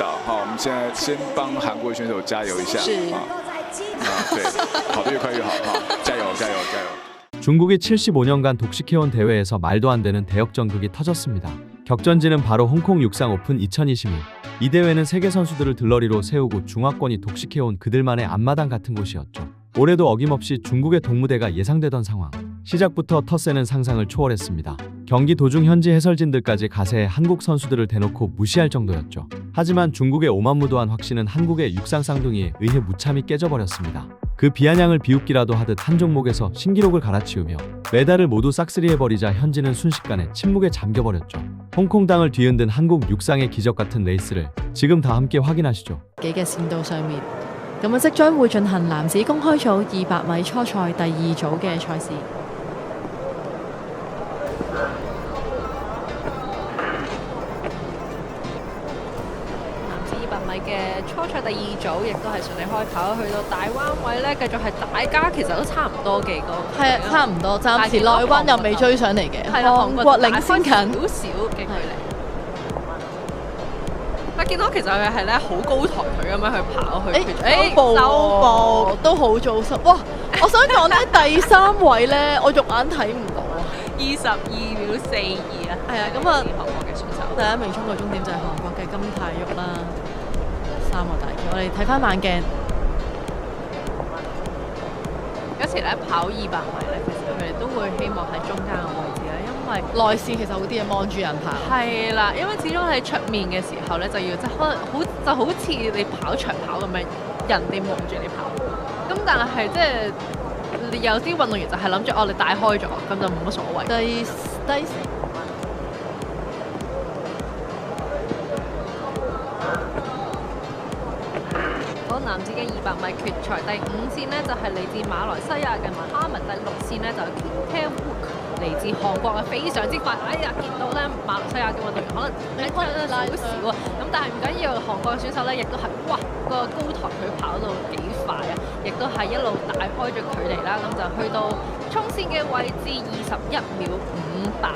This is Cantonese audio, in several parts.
倒。好，我们现在先帮韩国选手加油一下。是对，跑得越快越好，哈，加油加油加油！ 중국이 75년간 독식해온 대회에서 말도 안 되는 대역전극이 터졌습니다. 격전지는 바로 홍콩 육상 오픈 2021. 이 대회는 세계 선수들을 들러리로 세우고 중화권이 독식해온 그들만의 앞마당 같은 곳이었죠. 올해도 어김없이 중국의 동무대가 예상되던 상황. 시작부터 텃세는 상상을 초월했습니다. 경기 도중 현지 해설진들까지 가세해 한국 선수들을 대놓고 무시할 정도였죠. 하지만 중국의 오만무도한 확신은 한국의 육상 쌍둥이에 의해 무참히 깨져버렸습니다. 그 비아냥을 비웃기라도 하듯 한 종목에서 신기록을 갈아치우며 메달을 모두 싹쓸이해버리자 현지는 순식간에 침묵에 잠겨버렸죠. 홍콩 땅을 뒤흔든 한국 육상의 기적 같은 레이스를 지금 다 함께 확인하시죠. 嘅線道上面，咁即將會進行男子公開組200米初賽第2組嘅賽事。嘅初賽第2組亦都係順利開跑，去到大彎位咧，繼續係大家其實都差唔多幾個，係啊，差唔多，暫時內彎又未追上嚟嘅，係啦，韓國領先緊少少嘅距離。但見到其實佢係咧好高抬腿咁樣去跑去，收步都好做實，哇！我想講咧第3位咧，我肉眼睇唔到啊，22秒42啊，係啊，咁啊，韓國嘅選手第1名衝過終點就係韓國嘅金泰旭啦。3個大橋，我哋睇翻慢鏡。有時咧跑200米咧，其實佢哋都會希望喺中間嘅位置咧，因為內線其實好啲嘢望住人跑。係啦，因為始終喺出面嘅時候咧，就要即係可能好似你跑長跑咁樣，人哋望住你跑。咁但係即係有啲運動員就係諗住你帶開咗，咁就冇乜所謂。第4。男子嘅200米決賽第5線呢，就係嚟自馬來西亞嘅馬哈密，第6線呢，就係 Kim Tae Wook 嚟自韓國嘅，非常之快。哎呀，見到咧馬來西亞嘅運動員可能拉少少啊，咁但係唔緊要，韓國嘅選手咧亦都係哇個高抬腿跑到幾快啊，亦都係一路大開咗距離啦，咁就去到衝線嘅位置21秒58。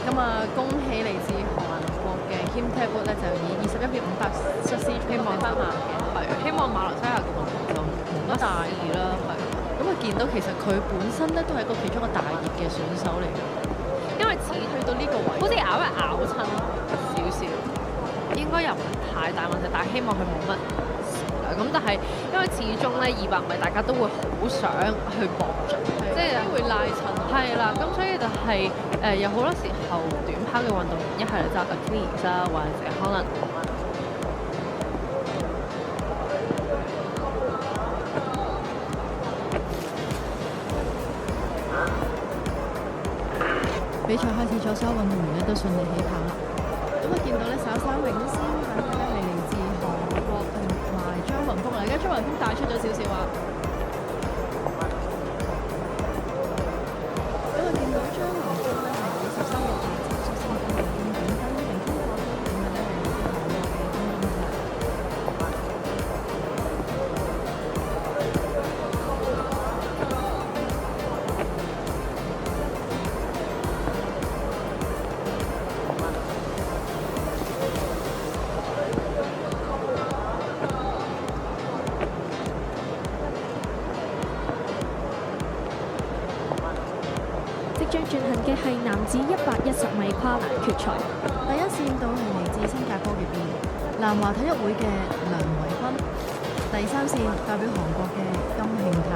咁啊，恭喜嚟自韓國嘅 Kim Tae Wook 咧，就以21秒58率先希望翻馬嘅。希望馬來西亞嘅運動就冇乜大意啦，係。咁啊見到其實佢本身咧都係其中一個大熱嘅選手嚟嘅，因為似去到呢個位，好似咬親少少，應該又唔係太大問題，但係希望佢冇乜事啦。咁但係因為始終咧200米大家都會好想去搏盡，即係會拉親。係啦，咁所以就係有好多時候短跑嘅運動員一係就揸 Achilles 啦，或者可能。比賽開始咗，所有運動員咧都順利起跑啦。咁啊見到咧稍稍領先緊嘅咧係嚟自韓國同埋張雲峰嚟，而家張雲峰帶出咗少少啊。咁啊見到張雲峰咧係以13個8秒率先登上終點，第2名通過終點嘅咧係嚟自韓國嘅金英泰。即將進行嘅係男子110米跨欄決賽。第1線道係嚟自新加坡嘅邊，南華體育會嘅梁維坤。第3線代表韓國嘅金慶泰。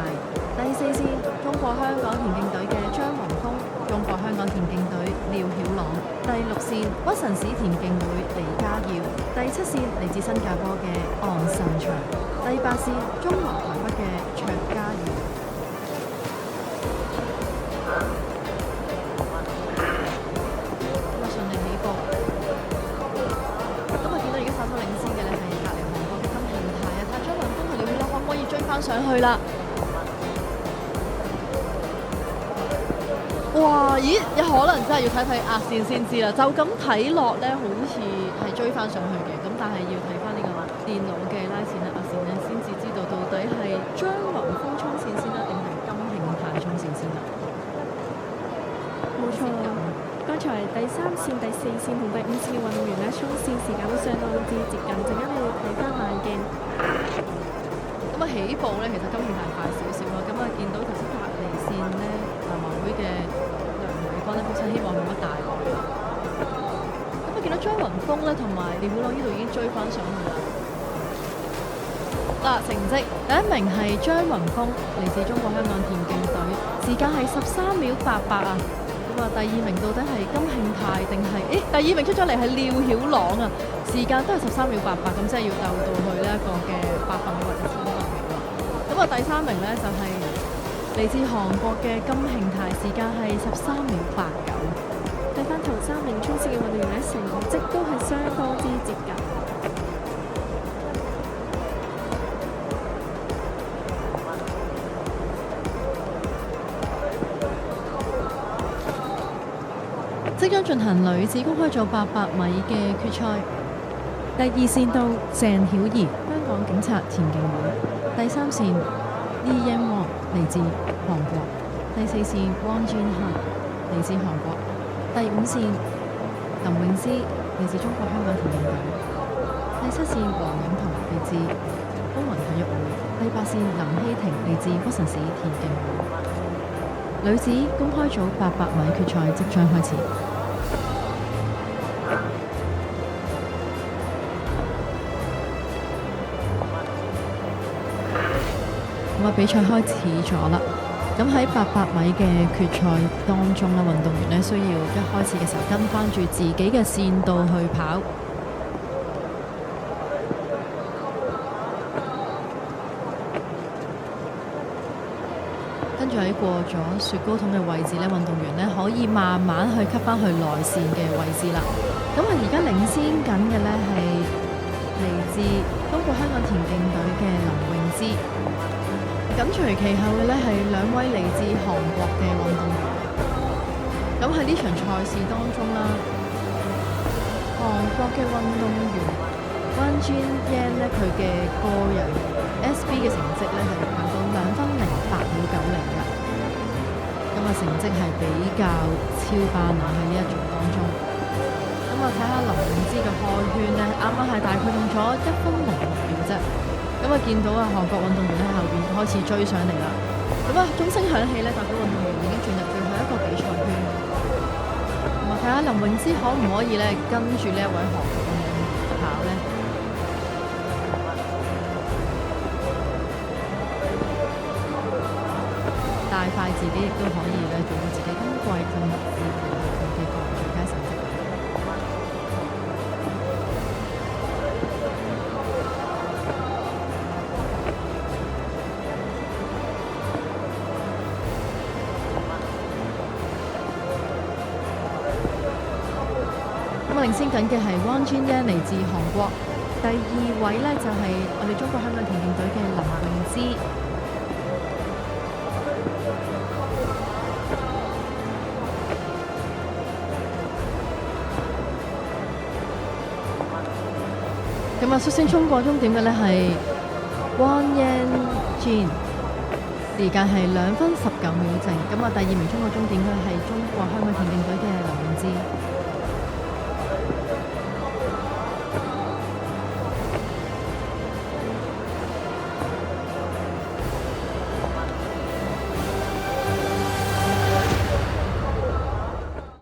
第4線中國香港田徑隊嘅張宏峰，中國香港田徑隊廖曉朗。第6線屈臣氏田徑會李家耀。第7線嚟自新加坡嘅岸神祥。第8線中華台北嘅卓家瑜。上去啦！哇！咦？有可能真係要睇睇壓線先知啦。就咁睇落咧，好似係追翻上去嘅，咁但係要睇翻呢個電腦嘅拉線啦、壓線咧，先至知道到底係張雲峰衝線先啦，定係金慶泰衝線先啦。冇錯，剛才第3線、第4線同第5線嘅運動員呢，衝線時間都相當之接近，陣間你會睇翻慢鏡。咁起步咧，其實今年係快少少咯。咁見到頭先隔離線咧，南華會嘅梁偉光咧，本身希望冇乜大礙。咁見到張雲峰咧，同埋廖曉朗呢度已經追翻上去啦。成績第1名係張雲峰，嚟自中國香港田徑隊，時間係13秒88啊。咁第2名到底係金慶泰定係？第2名出咗嚟係廖曉朗啊，時間都係13秒88，咁即係要鬥到去呢一個嘅800秒或者1000秒啦。咁第3名呢，就係嚟自韓國嘅金慶泰，時間係13秒89。睇翻頭3名衝線嘅運動員呢，成績都係相當之接近。即將進行女子公開組800米嘅決賽，第2線到鄭曉怡，香港警察田徑會；第3線李英王嚟自韓國；第4線汪俊翰嚟自韓國；第5線林詠詩嚟自中國香港田徑隊；第7線黃永彤嚟自風雲體育會；第8線林希婷嚟自屈臣氏田徑會。女子公開組800米決賽即將開始。比賽開始咗啦，咁喺800米嘅決賽當中咧，運動員咧需要一開始嘅時候跟翻住自己嘅線道去跑，跟住喺過咗雪糕筒嘅位置咧，運動員咧可以慢慢去吸翻去內線嘅位置啦。咁而家領先緊嘅咧係嚟自中國香港田徑隊嘅林詠詩。緊隨其後嘅咧係2位嚟自韓國嘅運動員。咁喺呢場賽事當中啦，韓國嘅運動員溫尊英咧，佢嘅個人 SB 嘅成績咧係達到2分08秒90㗎。咁成績係比較超班啊！喺呢一組當中，咁睇下林詠詩嘅開圈咧，啱啱係大概用咗1分06秒啫。咁見到韓國運動員喺後邊開始追上嚟啦。咁鐘聲響起咧，代表運動員已經進入最後一個比賽圈。咁睇下林詠詩可唔可以咧跟住呢一位韓國運動員跑咧？大快自己亦都可以咧做到自己今季咁熱烈嘅個人最佳成績。領先緊嘅係汪尊英嚟自韓國，第2位呢就係我哋中國香港田徑隊嘅林詠詩。咁率先衝過終點嘅呢係汪英俊，時間係2分19秒正。咁第2名衝過終點嘅係中國香港田徑隊嘅林詠詩。